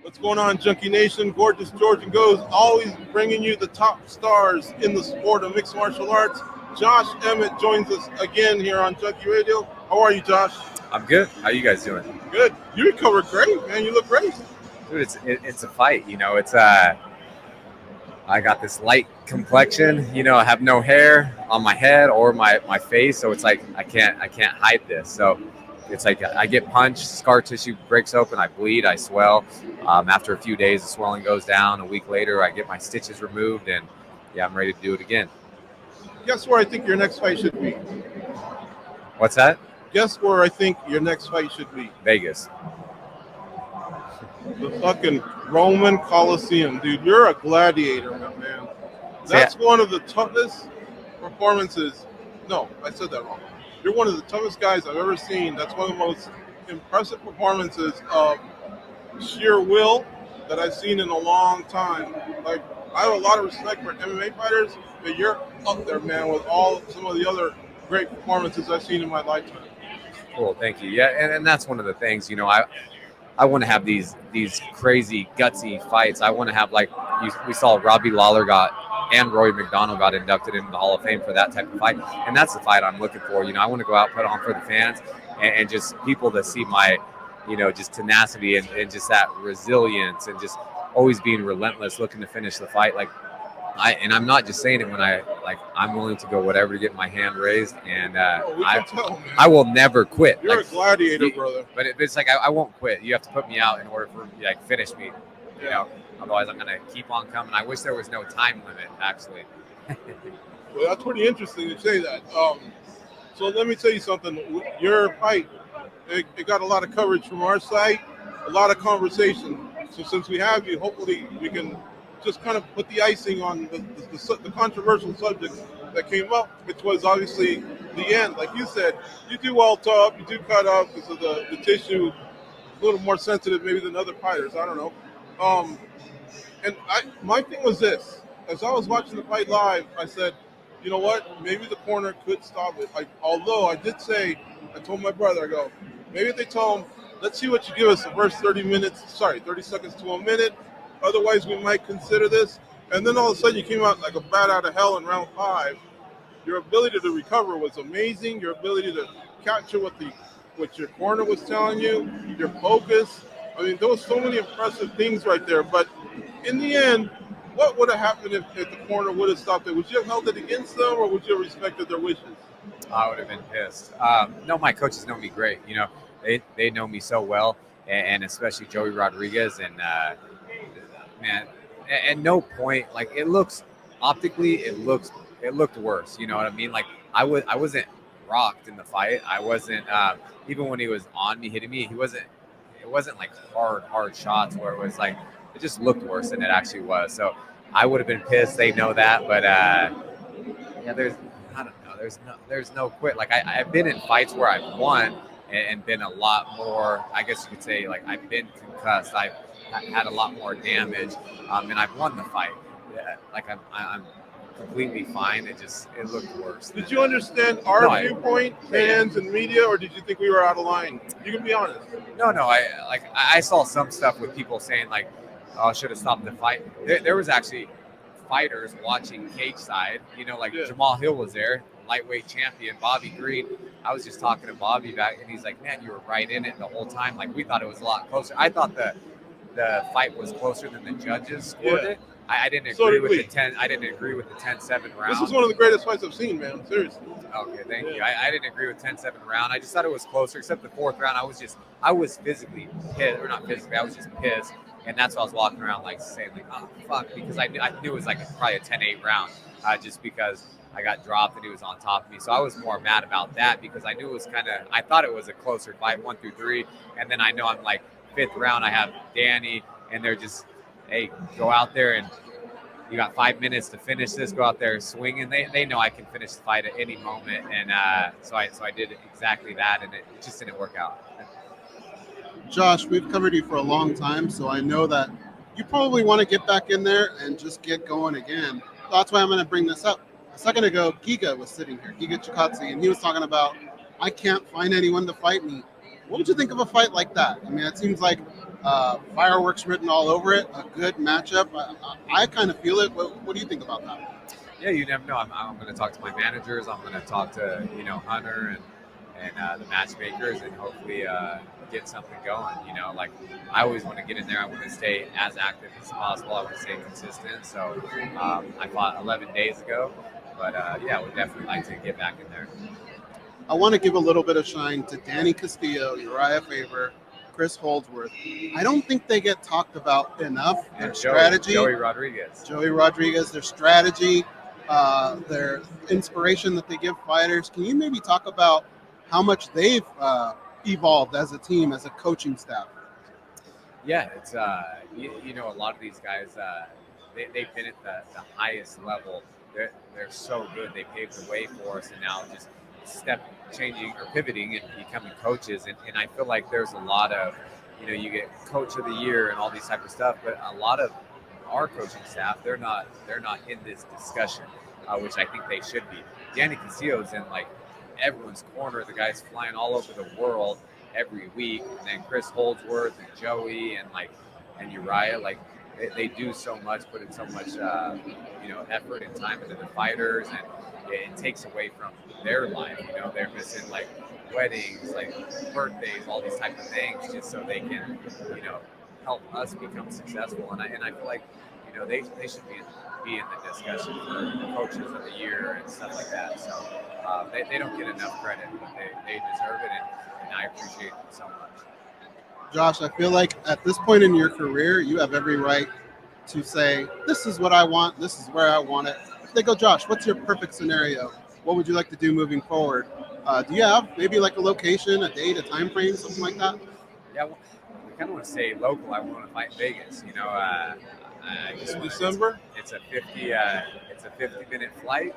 What's going on, Junkie Nation? Gorgeous Georgian Goes, always bringing you the top stars in the sport of mixed martial arts. Josh Emmett joins us again here on Junkie Radio. How are you, Josh? I'm good. How you guys doing? Good. You recovered great, man. You look great. Dude, it's a fight. You know, it's I got this light complexion. You know, I have no hair on my head or my face, so it's like I can't hide this. So it's like I get punched, scar tissue breaks open, I bleed, I swell. After a few days, the swelling goes down. A week later, I get my stitches removed, and yeah, I'm ready to do it again. Guess where I think your next fight should be? What's that? Guess where I think your next fight should be? Vegas. The fucking Roman Coliseum, dude. You're a gladiator, my man. That's one of the toughest performances. No, I said that wrong. You're one of the toughest guys I've ever seen. That's one of the most impressive performances of sheer will that I've seen in a long time. Like, I have a lot of respect for MMA fighters, but you're up there, man, with some of the other great performances I've seen in my lifetime. Cool, thank you. Yeah, and that's one of the things, you know, I want to have these crazy, gutsy fights. I want to have, like, we saw Robbie Lawler and Roy McDonald got inducted into the Hall of Fame for that type of fight. And that's the fight I'm looking for. You know, I want to go out, put on for the fans and just people to see my, you know, just tenacity and just that resilience and just always being relentless, looking to finish the fight. Like, I'm not just saying it when I'm willing to go whatever to get my hand raised, and I will never quit. You're a gladiator, brother. But it's like I won't quit. You have to put me out in order for finish me. You know, otherwise I'm gonna keep on coming. I wish there was no time limit, actually. Well, that's pretty interesting to say that. So let me tell you something. Your fight, it got a lot of coverage from our site, a lot of conversation. So since we have you, hopefully we can just kind of put the icing on the controversial subjects that came up, which was obviously the end. Like you said, you do welt up, you do cut up because of the tissue, a little more sensitive maybe than other fighters. I don't know. And my thing was this. As I was watching the fight live, I said, you know what? Maybe the corner could stop it. Although I did say, I told my brother, I go, maybe if they tell him, let's see what you give us the first 30 seconds to a minute. Otherwise, we might consider this. And then all of a sudden, you came out like a bat out of hell in round 5. Your ability to recover was amazing. Your ability to capture what your corner was telling you, your focus. I mean, there was so many impressive things right there. But in the end, what would have happened if the corner would have stopped it? Would you have held it against them, or would you have respected their wishes? I would have been pissed. No, my coaches know me great. You know, they know me so well, and especially Joey Rodriguez and. Man, at no point, like, it looks optically, it looked worse. You know what I mean? Like, I wasn't rocked in the fight. I wasn't even when he was on me, hitting me. It wasn't like hard shots where it was like it just looked worse than it actually was. So I would have been pissed. They know that, but yeah, there's no quit. Like I've been in fights where I've won and been a lot more. I guess you could say, like, I've been concussed. I've had a lot more damage, and I've won the fight. Yeah, like I'm completely fine. It looked worse. Did you understand our viewpoint, fans and media, or did you think we were out of line? You can be honest. No. I saw some stuff with people saying like, "Oh, I should have stopped the fight." There was actually fighters watching cage side. You know, like Jamal Hill was there, lightweight champion, Bobby Green. I was just talking to Bobby back, and he's like, "Man, you were right in it the whole time. Like, we thought it was a lot closer." I thought the fight was closer than the judges scored it. I didn't agree with the 10. I didn't agree with the 10-7 round. This is one of the greatest fights I've seen, man. Seriously. Okay, thank you. I didn't agree with 10-7 round. I just thought it was closer, except the 4th round. I was physically pissed, or not physically. I was just pissed, and that's why I was walking around like saying like, "Oh fuck," because I knew it was like probably a 10-8 round, just because I got dropped and he was on top of me. So I was more mad about that because I knew it was I thought it was a closer fight, 1 through 3, and then I know I'm like 5th round. I have Danny, and they're just, hey, go out there and you got 5 minutes to finish this. Go out there swinging. They know I can finish the fight at any moment, and so I did exactly that, and it just didn't work out. Josh, we've covered you for a long time, so I know that you probably want to get back in there and just get going again. So that's why I'm going to bring this up. A second ago, Giga was sitting here, Giga Chikadze, and he was talking about, I can't find anyone to fight me. What would you think of a fight like that? I mean, it seems like Fireworks written all over it. A good matchup. I kind of feel it. What do you think about that? Yeah, you never know. I'm going to talk to my managers. I'm going to talk to Hunter and the matchmakers, and hopefully get something going. Like I always want to get in there. I want to stay as active as possible. I want to stay consistent. So I fought 11 days ago, but yeah, I would definitely like to get back in there. I want to give a little bit of shine to Danny Castillo, Uriah Faber, Chris Holdsworth. I don't think they get talked about enough. Their strategy. Joey Rodriguez. Their strategy, their inspiration that they give fighters. Can you maybe talk about how much they've evolved as a team, as a coaching staff? Yeah, it's a lot of these guys, they've been at the highest level. They're so good. They paved the way for us, and now just changing or pivoting and becoming coaches. And I feel like there's a lot of, you get coach of the year and all these type of stuff, but a lot of our coaching staff, they're not in this discussion, which I think they should be. Danny Castillo's in like everyone's corner. The guy's flying all over the world every week. And then Chris Holdsworth and Joey and Uriah, they do so much, put in so much effort and time into the fighters, and it takes away from their life. They're missing like weddings, like birthdays, all these type of things, just so they can help us become successful. And I feel like they should be in the discussion for coaches of the year and stuff like that. So they don't get enough credit, but they deserve it, and I appreciate them so much. Josh, I feel like at this point in your career, you have every right to say, this is what I want, this is where I want it. If they go, Josh, what's your perfect scenario? What would you like to do moving forward? Do you have maybe like a location, a date, a time frame, something like that? Yeah, well, I kind of want to stay local. I want to fight in Vegas. In December? It's a 50-minute flight,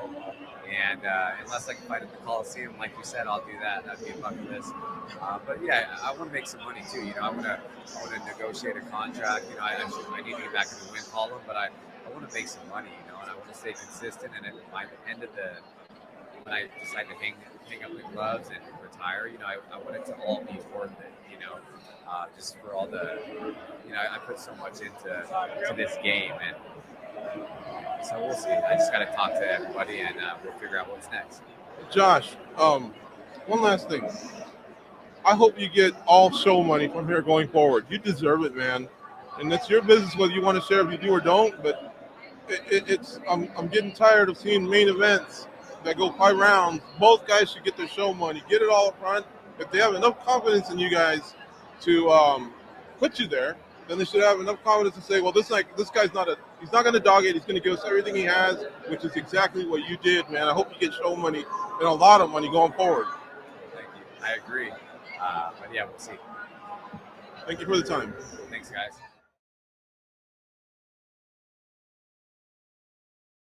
and unless I can fight at the Coliseum, like you said, I'll do that. That'd be a bucket list. But yeah, I want to make some money too. I want to negotiate a contract. I need to get back in the win column, but I want to make some money. And I want to stay consistent. And by the end of when I decide to hang up the gloves and retire, I want it to all be worth it. Just for all the, I put so much into this game, and so we'll see. I just got to talk to everybody, and we'll figure out what's next. Josh, one last thing. I hope you get all show money from here going forward. You deserve it, man. And it's your business whether you want to share if you do or don't. But I'm getting tired of seeing main events that go 5 rounds. Both guys should get their show money. Get it all up front. If they have enough confidence in you guys to put you there, then they should have enough confidence to say, well, he's not going to dog it. He's going to give us everything he has, which is exactly what you did, man. I hope you get show money and a lot of money going forward. Thank you. I agree. But yeah, we'll see. Thank you for the time. Thanks, guys.